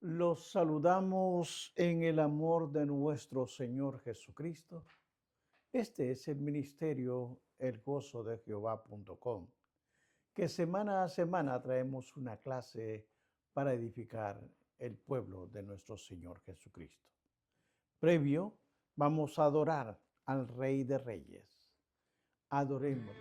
Los saludamos en el amor de nuestro Señor Jesucristo. Este es el ministerio elgozodejehová.com, que semana a semana traemos una clase para edificar el pueblo de nuestro Señor Jesucristo. Previo, vamos a adorar al Rey de Reyes. Adorémosle.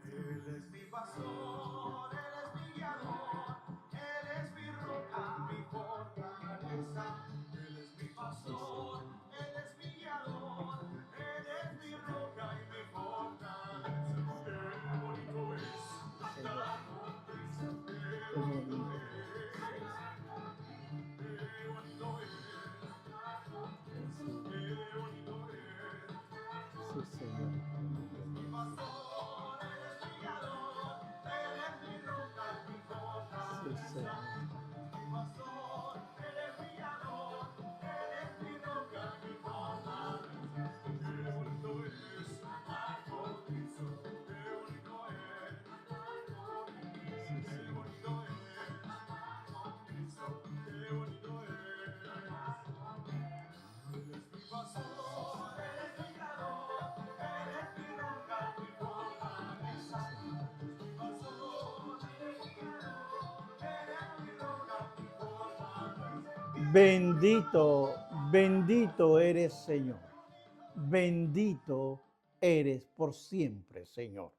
Él es mi pastor, Él es mi guiador, Él es mi roca, mi fortaleza. Él es mi pastor, Él es mi guiador, Él es mi roca y mi fortaleza. Qué bonito es andar con Cristo, qué bonito es andar con Cristo, qué bonito es andar con Cristo, qué bonito es andar con Cristo. Sí, Señor. Él es mi pastor, Él es mi guiador, Él es mi roca, mi Sí, fortaleza. Señor. Él es mi pastor, Él es mi guiador, Él es mi roca, mi fortaleza. Qué bonito es andar con Cristo, qué bonito es andar con Cristo, Sí, qué Señor. bonito es andar con Cristo, qué bonito es andar con Cristo. Él es mi pastor, Él es mi guiador, Él es mi roca, mi Sí, fortaleza. Señor. Él es mi pastor, Él es mi guiador, Él es mi roca, mi fortaleza. Bendito, bendito eres, Señor. Bendito eres por siempre, Señor.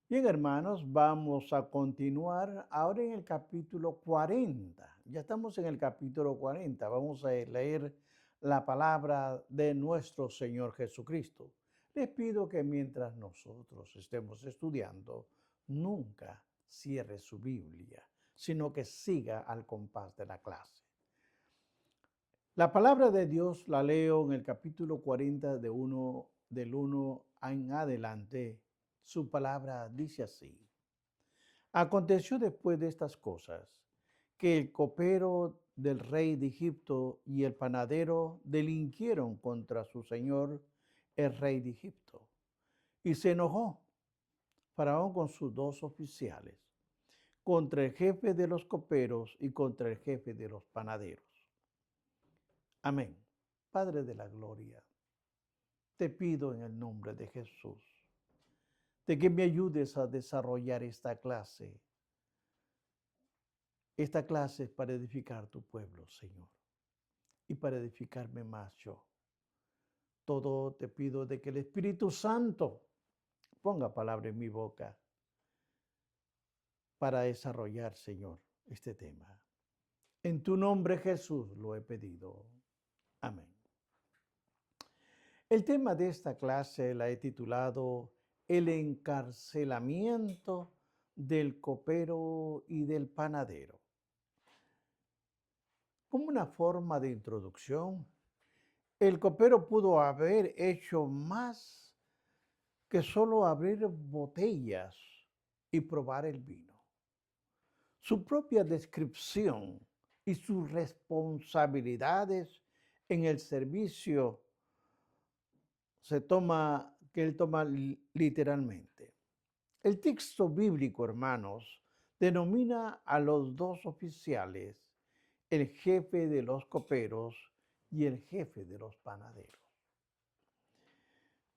Bien, hermanos, vamos a continuar ahora en el capítulo 40. Ya estamos en el capítulo 40. Vamos a leer la palabra de nuestro Señor Jesucristo. Les pido que mientras nosotros estemos estudiando, nunca cierre su Biblia, sino que siga al compás de la clase. La palabra de Dios la leo en el capítulo 40 del 1 en adelante. Su palabra dice así. Aconteció después de estas cosas que el copero del rey de Egipto y el panadero delinquieron contra su señor, el rey de Egipto. Y se enojó Faraón con sus dos oficiales, contra el jefe de los coperos y contra el jefe de los panaderos. Amén. Padre de la gloria, te pido en el nombre de Jesús, de que me ayudes a desarrollar esta clase es para edificar tu pueblo, Señor, y para edificarme más yo. Todo te pido de que el Espíritu Santo ponga palabra en mi boca para desarrollar, Señor, este tema. En tu nombre, Jesús, lo he pedido. Amén. El tema de esta clase la he titulado El encarcelamiento del copero y del panadero. Como una forma de introducción, el copero pudo haber hecho más que solo abrir botellas y probar el vino. Su propia descripción y sus responsabilidades en el servicio que él toma literalmente. El texto bíblico, hermanos, denomina a los dos oficiales el jefe de los coperos y el jefe de los panaderos.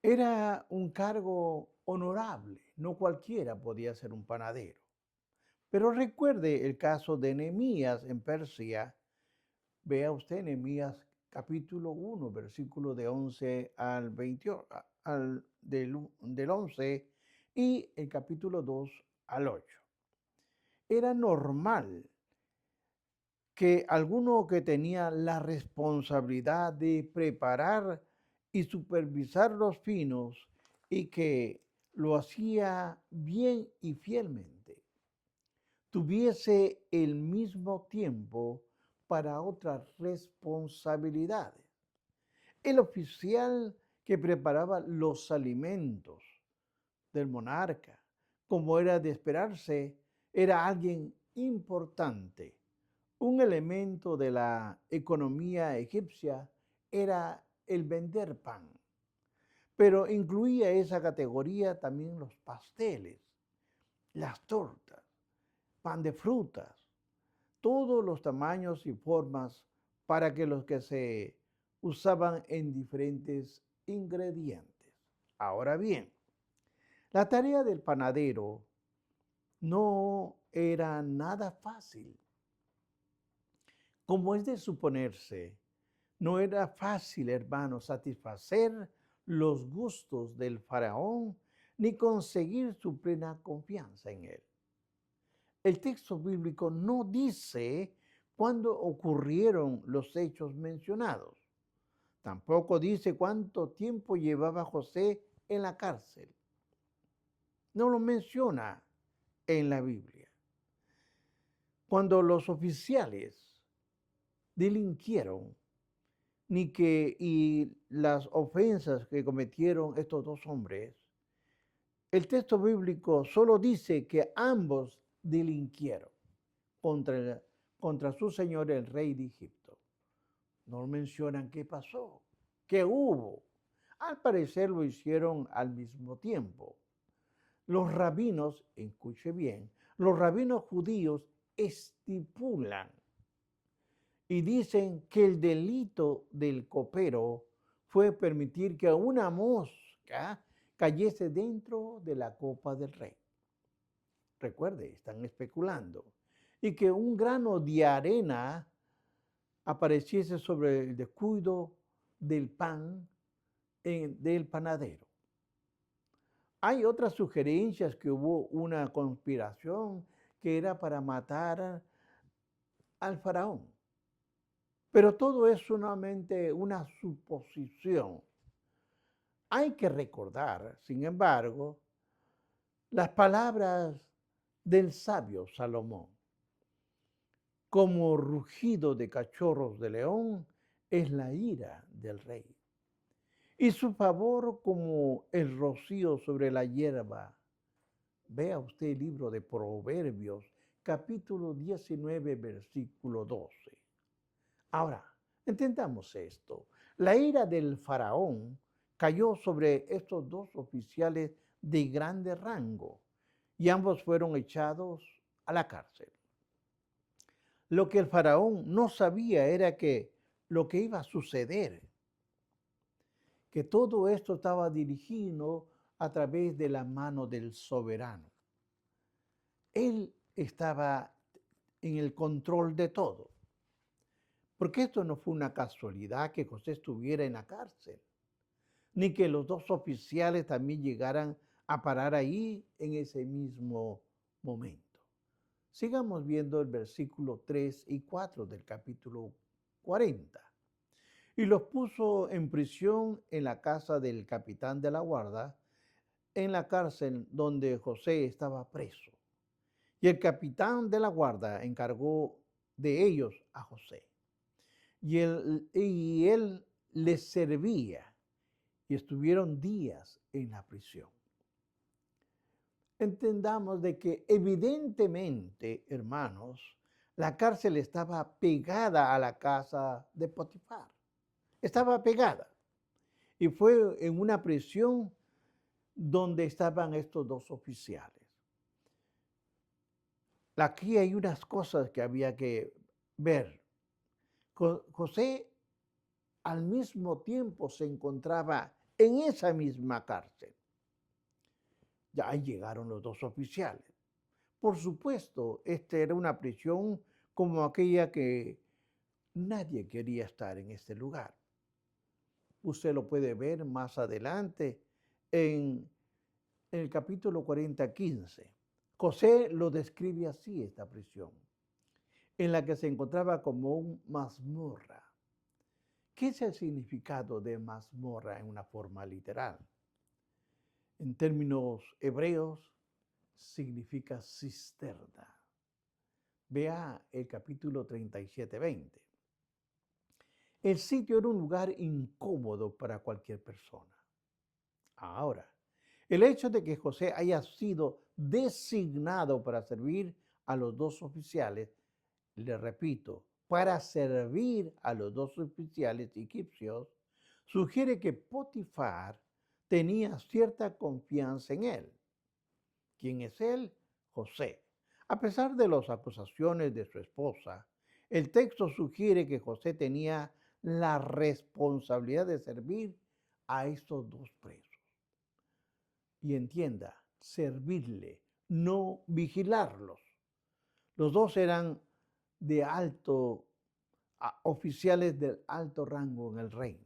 Era un cargo honorable, no cualquiera podía ser un panadero. Pero recuerde el caso de Nehemías en Persia. Vea usted Nehemías capítulo 1, versículo de 11 al 20, del 11 y el capítulo 2 al 8. Era normal que alguno que tenía la responsabilidad de preparar y supervisar los vinos y que lo hacía bien y fielmente, tuviese el mismo tiempo para otras responsabilidades. El oficial que preparaba los alimentos del monarca, como era de esperarse, era alguien importante. Un elemento de la economía egipcia era el vender pan, pero incluía esa categoría también los pasteles, las tortas. pan de frutas, todos los tamaños y formas para que los que se usaban en diferentes ingredientes. Ahora bien, la tarea del panadero no era nada fácil. Como es de suponerse, no era fácil, hermanos, satisfacer los gustos del faraón ni conseguir su plena confianza en él. El texto bíblico no dice cuándo ocurrieron los hechos mencionados. Tampoco dice cuánto tiempo llevaba José en la cárcel. No lo menciona en la Biblia. Cuando los oficiales delinquieron, y las ofensas que cometieron estos dos hombres, el texto bíblico solo dice que ambos delinquieron contra su señor, el rey de Egipto. No mencionan qué pasó, qué hubo. Al parecer lo hicieron al mismo tiempo. Los rabinos, escuche bien, los rabinos judíos estipulan y dicen que el delito del copero fue permitir que una mosca cayese dentro de la copa del rey. Recuerde, están especulando. Y que un grano de arena apareciese sobre el descuido del pan del panadero. Hay otras sugerencias que hubo una conspiración que era para matar al faraón. Pero todo es solamente una suposición. Hay que recordar, sin embargo, las palabras del sabio Salomón. Como rugido de cachorros de león es la ira del rey, y su favor como el rocío sobre la hierba. Vea usted el libro de Proverbios, capítulo 19, versículo 12. Ahora, entendamos esto. La ira del faraón cayó sobre estos dos oficiales de grande rango y ambos fueron echados a la cárcel. Lo que el faraón no sabía era que lo que iba a suceder, que todo esto estaba dirigido a través de la mano del soberano. Él estaba en el control de todo. Porque esto no fue una casualidad que José estuviera en la cárcel, ni que los dos oficiales también llegaran a parar ahí en ese mismo momento. Sigamos viendo el versículo 3 y 4 del capítulo 40. Y los puso en prisión en la casa del capitán de la guarda, en la cárcel donde José estaba preso. Y el capitán de la guarda encargó de ellos a José. Y él les servía y estuvieron días en la prisión. Entendamos de que evidentemente, hermanos, la cárcel estaba pegada a la casa de Potifar. Estaba pegada. Y fue en una prisión donde estaban estos dos oficiales. Aquí hay unas cosas que había que ver. José al mismo tiempo se encontraba en esa misma cárcel. Ya llegaron los dos oficiales. Por supuesto, esta era una prisión como aquella que nadie quería estar en este lugar. Usted lo puede ver más adelante en el capítulo 40, 15. José lo describe así, esta prisión, en la que se encontraba como un mazmorra. ¿Qué es el significado de mazmorra en una forma literal? En términos hebreos, significa cisterna. Vea el capítulo 37, 20. El sitio era un lugar incómodo para cualquier persona. Ahora, el hecho de que José haya sido designado para servir a los dos oficiales, le repito, para servir a los dos oficiales egipcios, sugiere que Potifar tenía cierta confianza en él. ¿Quién es él? José. A pesar de las acusaciones de su esposa, el texto sugiere que José tenía la responsabilidad de servir a estos dos presos. Y entienda, servirle, no vigilarlos. Los dos eran de oficiales del alto rango en el reino.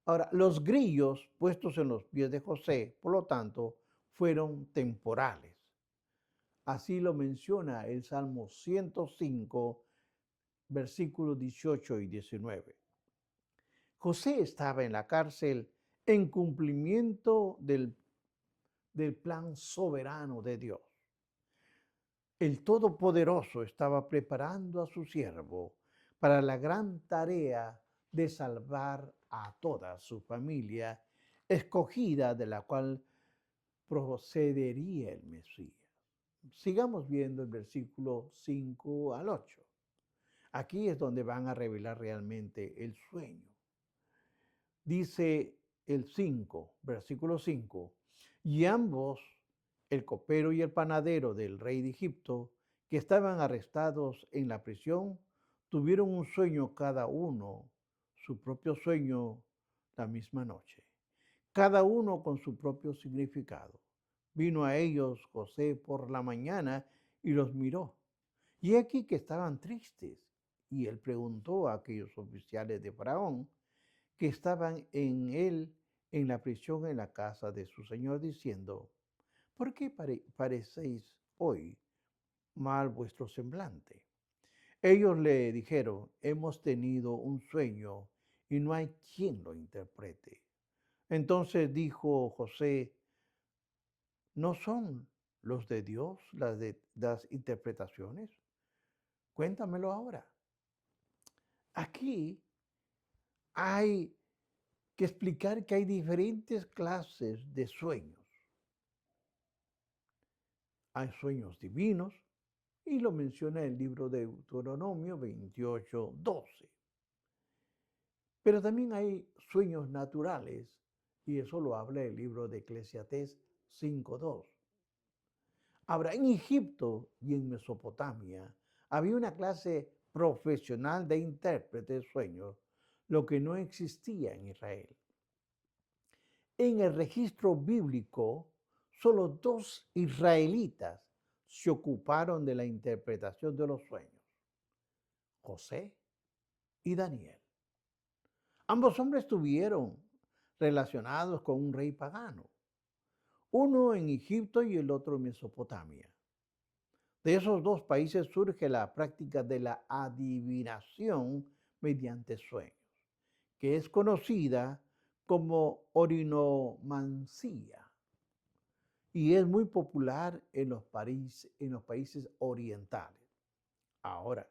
Ahora, los grillos puestos en los pies de José, por lo tanto, fueron temporales. Así lo menciona el Salmo 105, versículos 18 y 19. José estaba en la cárcel en cumplimiento del plan soberano de Dios. El Todopoderoso estaba preparando a su siervo para la gran tarea de salvar a toda su familia, escogida de la cual procedería el Mesías. Sigamos viendo el versículo 5 al 8. Aquí es donde van a revelar realmente el sueño. Dice el 5, versículo 5, y ambos, el copero y el panadero del rey de Egipto, que estaban arrestados en la prisión, tuvieron un sueño cada uno, su propio sueño la misma noche, cada uno con su propio significado. Vino a ellos José por la mañana y los miró. Y aquí que estaban tristes. Y él preguntó a aquellos oficiales de Faraón que estaban en él en la prisión en la casa de su señor, diciendo, ¿por qué parecéis hoy mal vuestro semblante? Ellos le dijeron, hemos tenido un sueño y no hay quien lo interprete. Entonces dijo José, ¿no son los de Dios las interpretaciones? Cuéntamelo ahora. Aquí hay que explicar que hay diferentes clases de sueños. Hay sueños divinos, y lo menciona el libro de Deuteronomio 28:12. Pero también hay sueños naturales, y eso lo habla el libro de Eclesiastés 5:2. Ahora, en Egipto y en Mesopotamia había una clase profesional de intérpretes de sueños, lo que no existía en Israel. En el registro bíblico, solo 2 israelitas se ocuparon de la interpretación de los sueños, José y Daniel. Ambos hombres estuvieron relacionados con un rey pagano, uno en Egipto y el otro en Mesopotamia. De esos dos países surge la práctica de la adivinación mediante sueños, que es conocida como orinomancía y es muy popular en los países orientales. Ahora,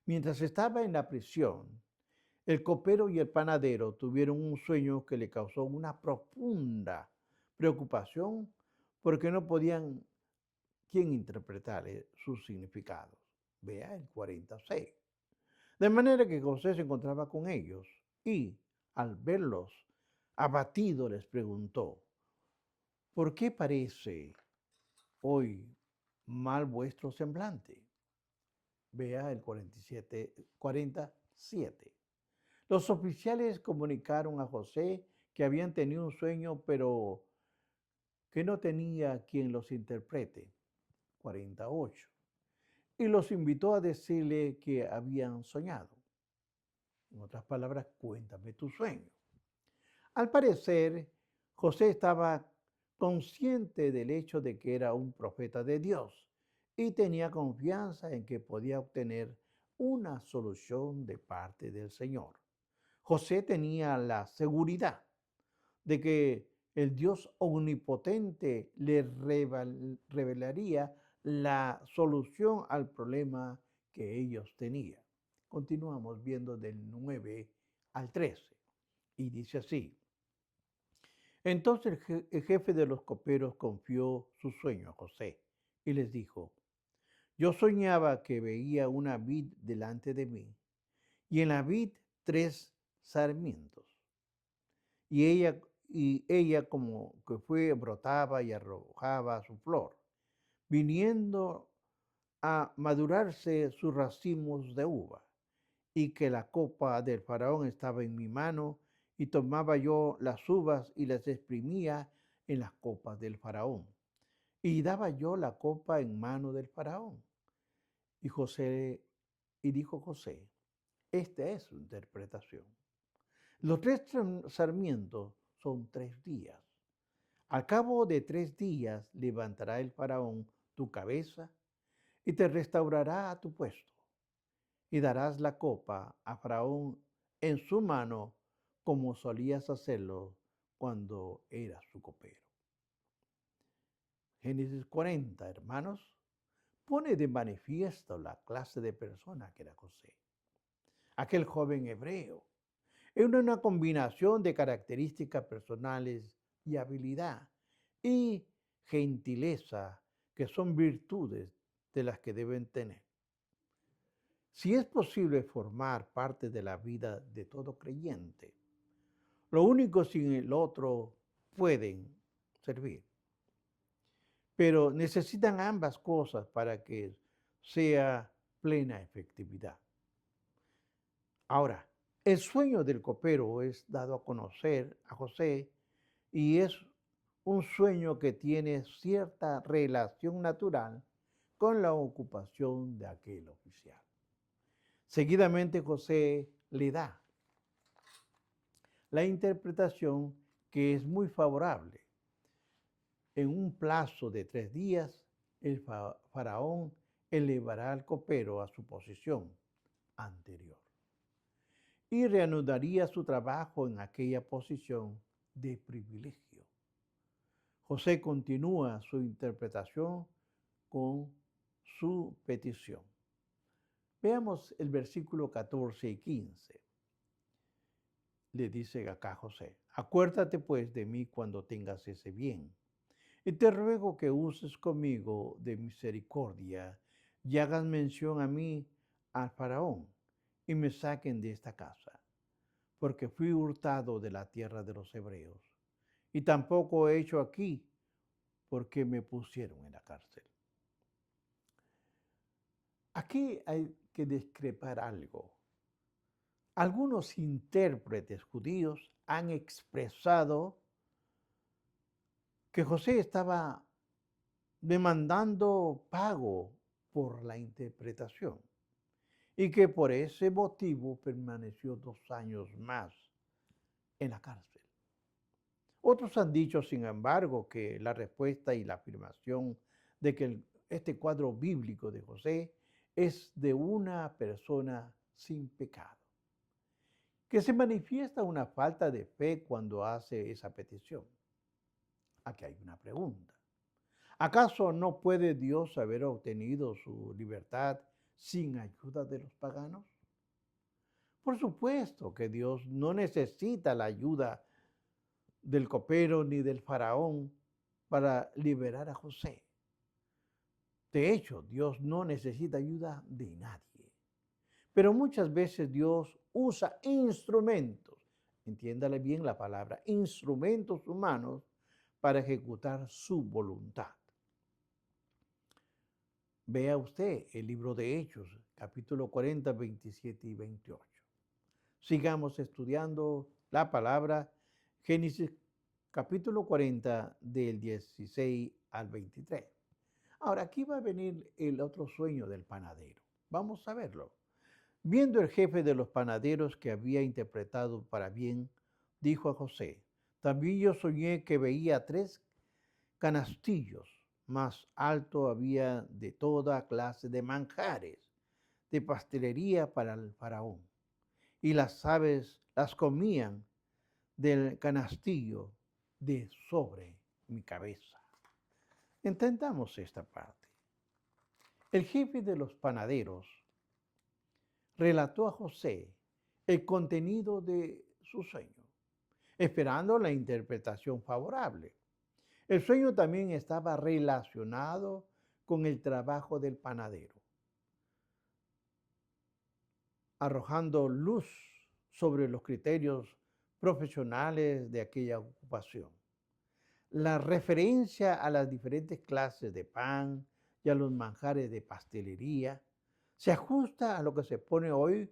mientras estaba en la prisión, el copero y el panadero tuvieron un sueño que le causó una profunda preocupación porque no podían quién interpretarle sus significados. Vea el 46. De manera que José se encontraba con ellos y, al verlos abatidos, les preguntó, ¿por qué parece hoy mal vuestro semblante? Vea el 47. Los oficiales comunicaron a José que habían tenido un sueño, pero que no tenía quien los interprete. 48. Y los invitó a decirle que habían soñado. En otras palabras, cuéntame tu sueño. Al parecer, José estaba consciente del hecho de que era un profeta de Dios y tenía confianza en que podía obtener una solución de parte del Señor. José tenía la seguridad de que el Dios omnipotente le revelaría la solución al problema que ellos tenían. Continuamos viendo del 9 al 13 y dice así. Entonces el jefe de los coperos confió su sueño a José y les dijo, yo soñaba que veía una vid delante de mí y en la vid 3 sarmientos y ella como que brotaba y arrojaba su flor, viniendo a madurarse sus racimos de uva, y que la copa del faraón estaba en mi mano, y tomaba yo las uvas y las exprimía en las copas del faraón. Y daba yo la copa en mano del faraón. Y José, y dijo José, esta es su interpretación. Los tres sarmientos son 3 días. Al cabo de 3 días levantará el faraón tu cabeza y te restaurará a tu puesto. Y darás la copa a faraón en su mano como solías hacerlo cuando eras su copero. Génesis 40, hermanos, pone de manifiesto la clase de persona que era José. Aquel joven hebreo era una combinación de características personales y habilidad y gentileza que son virtudes de las que deben tener. Si es posible formar parte de la vida de todo creyente, lo único sin el otro pueden servir. Pero necesitan ambas cosas para que sea plena efectividad. Ahora, el sueño del copero es dado a conocer a José y es un sueño que tiene cierta relación natural con la ocupación de aquel oficial. Seguidamente José le da la interpretación que es muy favorable. En un plazo de 3 días, el faraón elevará al copero a su posición anterior y reanudaría su trabajo en aquella posición de privilegio. José continúa su interpretación con su petición. Veamos el versículo 14 y 15. Le dice acá José, acuérdate pues de mí cuando tengas ese bien, y te ruego que uses conmigo de misericordia y hagas mención a mí al faraón, y me saquen de esta casa, porque fui hurtado de la tierra de los hebreos, y tampoco he hecho aquí porque me pusieron en la cárcel. Aquí hay que discrepar algo. Algunos intérpretes judíos han expresado que José estaba demandando pago por la interpretación y que por ese motivo permaneció 2 años más en la cárcel. Otros han dicho, sin embargo, que la respuesta y la afirmación de que este cuadro bíblico de José es de una persona sin pecado, que se manifiesta una falta de fe cuando hace esa petición. Aquí hay una pregunta. ¿Acaso no puede Dios haber obtenido su libertad sin ayuda de los paganos? Por supuesto que Dios no necesita la ayuda del copero ni del faraón para liberar a José. De hecho, Dios no necesita ayuda de nadie. Pero muchas veces Dios usa instrumentos, entiéndale bien la palabra, instrumentos humanos para ejecutar su voluntad. Vea usted el libro de Hechos, capítulo 40, 27 y 28. Sigamos estudiando la palabra Génesis capítulo 40 del 16 al 23. Ahora, aquí va a venir el otro sueño del panadero. Vamos a verlo. Viendo el jefe de los panaderos que había interpretado para bien, dijo a José, también yo soñé que veía 3 canastillos, más alto había de toda clase de manjares, de pastelería para el faraón, y las aves las comían del canastillo de sobre mi cabeza. Entendamos esta parte. El jefe de los panaderos relató a José el contenido de su sueño, esperando la interpretación favorable. El sueño también estaba relacionado con el trabajo del panadero, arrojando luz sobre los criterios profesionales de aquella ocupación. La referencia a las diferentes clases de pan y a los manjares de pastelería, se ajusta a lo que se pone hoy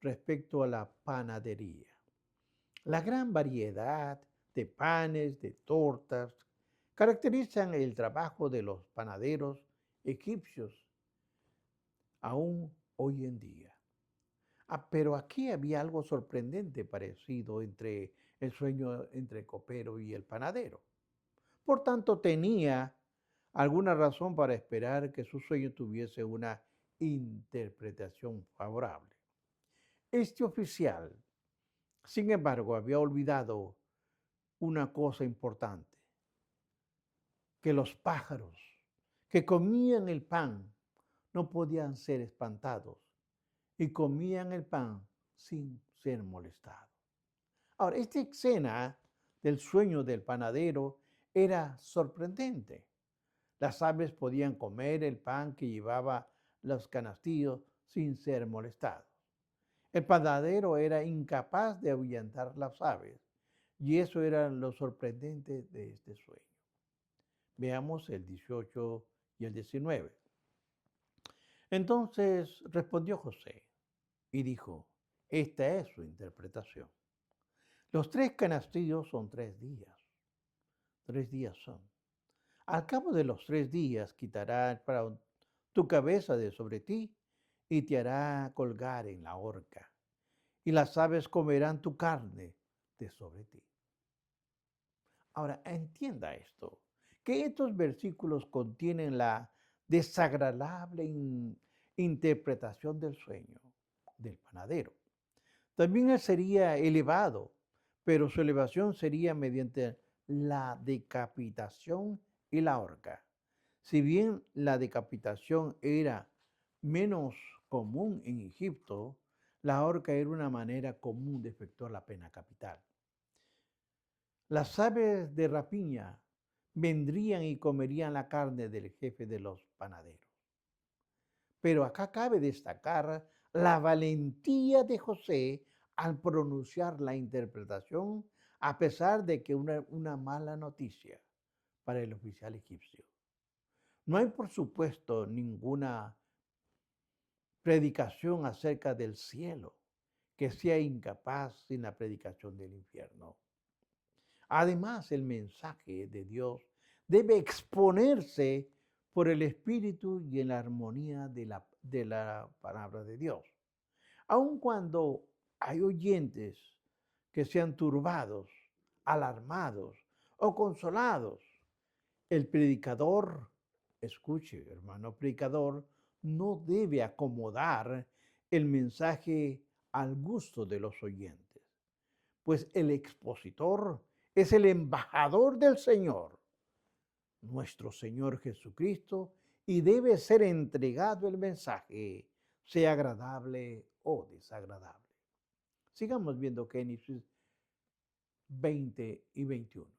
respecto a la panadería. La gran variedad de panes, de tortas, caracterizan el trabajo de los panaderos egipcios aún hoy en día. Pero aquí había algo sorprendente parecido entre el sueño entre el copero y el panadero. Por tanto, tenía alguna razón para esperar que su sueño tuviese una interpretación favorable. Este oficial, sin embargo, había olvidado una cosa importante, que los pájaros que comían el pan no podían ser espantados y comían el pan sin ser molestados. Ahora, esta escena del sueño del panadero era sorprendente. Las aves podían comer el pan que llevaba los canastillos sin ser molestados. El panadero era incapaz de ahuyentar las aves, y eso era lo sorprendente de este sueño. Veamos el 18 y el 19. Entonces respondió José y dijo, esta es su interpretación. Los 3 canastillos son 3 días. 3 días son. Al cabo de los 3 días quitará el faraón tu cabeza de sobre ti y te hará colgar en la horca, y las aves comerán tu carne de sobre ti. Ahora, entienda esto, que estos versículos contienen la desagradable interpretación del sueño del panadero. También él sería elevado, pero su elevación sería mediante la decapitación y la horca. Si bien la decapitación era menos común en Egipto, la horca era una manera común de efectuar la pena capital. Las aves de rapiña vendrían y comerían la carne del jefe de los panaderos. Pero acá cabe destacar la valentía de José al pronunciar la interpretación, a pesar de que una mala noticia para el oficial egipcio. No hay, por supuesto, ninguna predicación acerca del cielo que sea incapaz sin la predicación del infierno. Además, el mensaje de Dios debe exponerse por el Espíritu y en la armonía de la palabra de Dios. Aun cuando hay oyentes que sean turbados, alarmados o consolados, el predicador, escuche, hermano predicador, no debe acomodar el mensaje al gusto de los oyentes, pues el expositor es el embajador del Señor, nuestro Señor Jesucristo, y debe ser entregado el mensaje, sea agradable o desagradable. Sigamos viendo Génesis 20 y 21.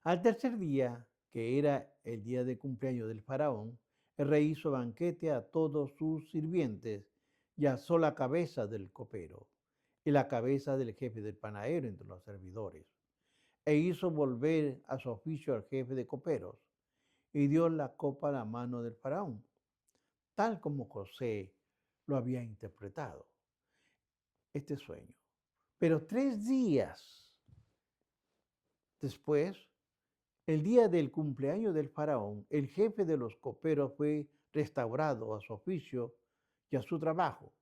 Al tercer día, que era el día de cumpleaños del faraón, el rey hizo banquete a todos sus sirvientes y alzó la cabeza del copero y la cabeza del jefe del panadero entre los servidores, e hizo volver a su oficio al jefe de coperos, y dio la copa a la mano del faraón, tal como José lo había interpretado, este sueño. Pero 3 días después, el día del cumpleaños del faraón, el jefe de los coperos fue restaurado a su oficio y a su trabajo.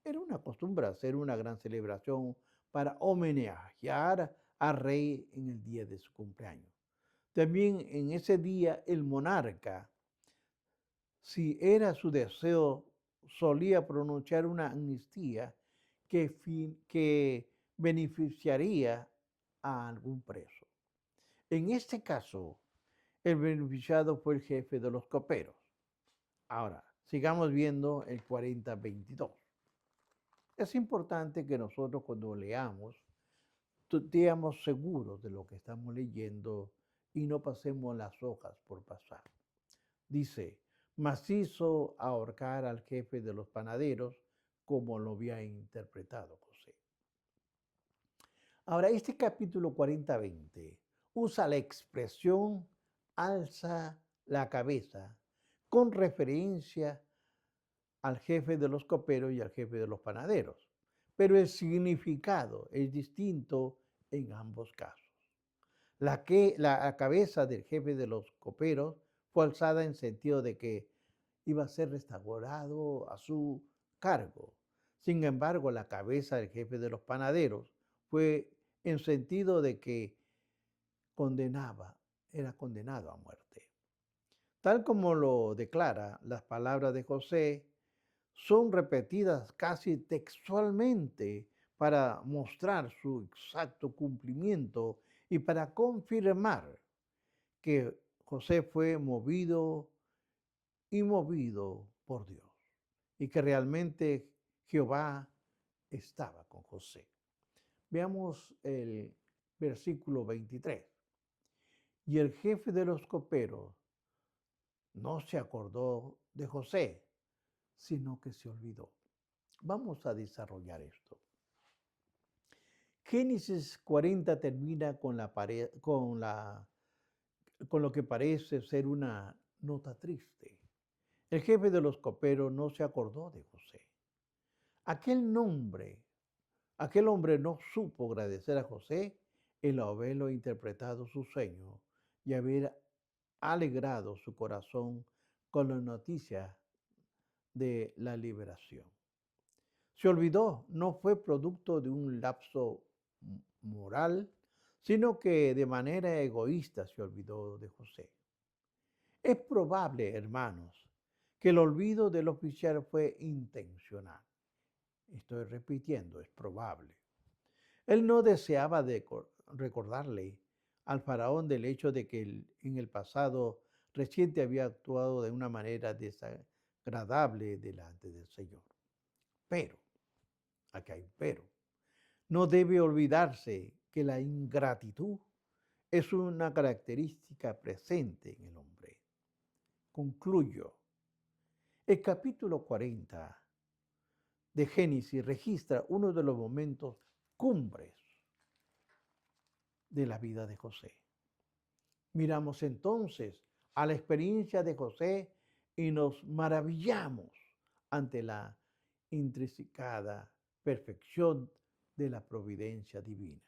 Era una costumbre hacer una gran celebración para homenajear al rey en el día de su cumpleaños. También en ese día el monarca, si era su deseo, solía pronunciar una amnistía que beneficiaría a algún preso. En este caso, el beneficiado fue el jefe de los coperos. Ahora, sigamos viendo el 40:22. Es importante que nosotros cuando leamos, estemos seguros de lo que estamos leyendo y no pasemos las hojas por pasar. Dice, mas hizo ahorcar al jefe de los panaderos como lo había interpretado José. Ahora, este capítulo 40:20 usa la expresión alza la cabeza con referencia al jefe de los coperos y al jefe de los panaderos, pero el significado es distinto en ambos casos. La cabeza del jefe de los coperos fue alzada en sentido de que iba a ser restaurado a su cargo. Sin embargo, la cabeza del jefe de los panaderos fue en sentido de que era condenado a muerte. Tal como lo declara las palabras de José, son repetidas casi textualmente para mostrar su exacto cumplimiento y para confirmar que José fue movido y movido por Dios y que realmente Jehová estaba con José. Veamos el versículo 23. Y el jefe de los coperos no se acordó de José, sino que se olvidó. Vamos a desarrollar esto. Génesis 40 termina con lo que parece ser una nota triste. El jefe de los coperos no se acordó de José. Aquel nombre, aquel hombre no supo agradecer a José el haberlo interpretado su sueño y haber alegrado su corazón con la noticia de la liberación. Se olvidó, no fue producto de un lapso moral, sino que de manera egoísta se olvidó de José. Es probable, hermanos, que el olvido del oficial fue intencional. Estoy repitiendo, es probable. Él no deseaba recordarle al faraón del hecho de que en el pasado reciente había actuado de una manera desagradable delante del Señor. Pero, aquí hay un pero, no debe olvidarse que la ingratitud es una característica presente en el hombre. Concluyo. El capítulo 40 de Génesis registra uno de los momentos cumbres de la vida de José. Miramos entonces a la experiencia de José y nos maravillamos ante la intrinsecada perfección de la providencia divina.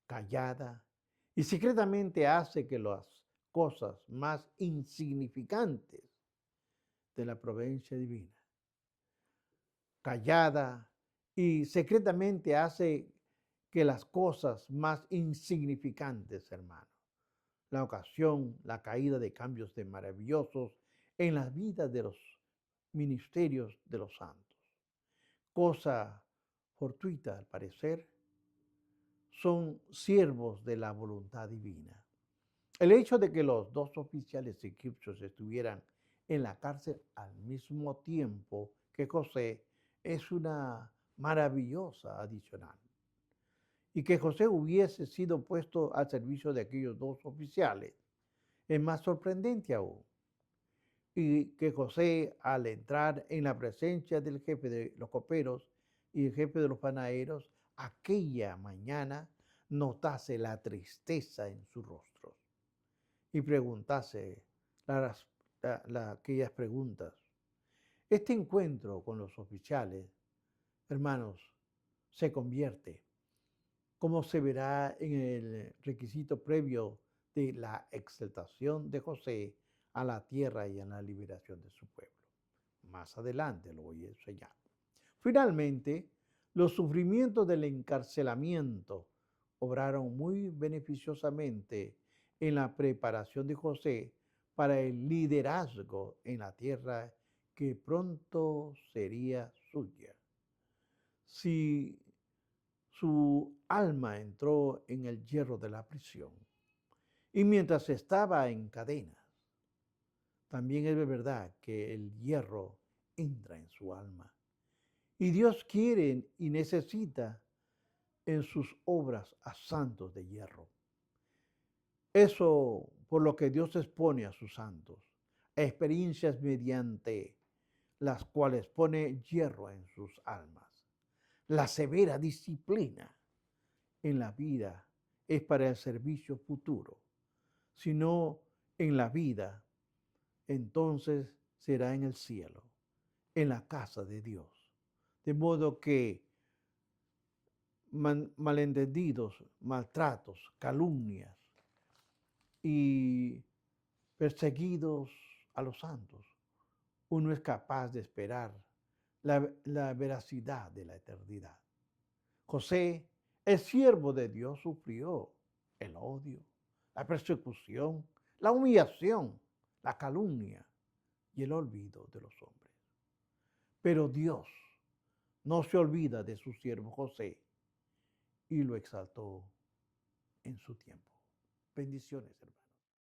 Callada y secretamente hace que las cosas más insignificantes de la providencia divina, callada y secretamente hace que las cosas más insignificantes, hermano, la ocasión, la caída de cambios de maravillosos en las vidas de los ministerios de los santos. Cosa fortuita, al parecer, son siervos de la voluntad divina. El hecho de que los dos oficiales egipcios estuvieran en la cárcel al mismo tiempo que José es una maravillosa adicional. Y que José hubiese sido puesto al servicio de aquellos dos oficiales es más sorprendente aún. Y que José, al entrar en la presencia del jefe de los coperos y el jefe de los panaderos, aquella mañana notase la tristeza en su rostro y preguntase aquellas preguntas. Este encuentro con los oficiales, hermanos, se convierte, como se verá en el requisito previo de la exaltación de José a la tierra y a la liberación de su pueblo. Más adelante lo voy a enseñar. Finalmente, los sufrimientos del encarcelamiento obraron muy beneficiosamente en la preparación de José para el liderazgo en la tierra que pronto sería suya. Si su alma entró en el hierro de la prisión y mientras estaba en cadenas, también es verdad que el hierro entra en su alma. Y Dios quiere y necesita en sus obras a santos de hierro. Eso por lo que Dios expone a sus santos, a experiencias mediante las cuales pone hierro en sus almas. La severa disciplina en la vida es para el servicio futuro, sino en la vida entonces será en el cielo, en la casa de Dios. De modo que malentendidos, maltratos, calumnias y perseguidos a los santos, uno es capaz de esperar la veracidad de la eternidad. José, el siervo de Dios, sufrió el odio, la persecución, la humillación, la calumnia y el olvido de los hombres. Pero Dios no se olvida de su siervo José y lo exaltó en su tiempo. Bendiciones, hermanos.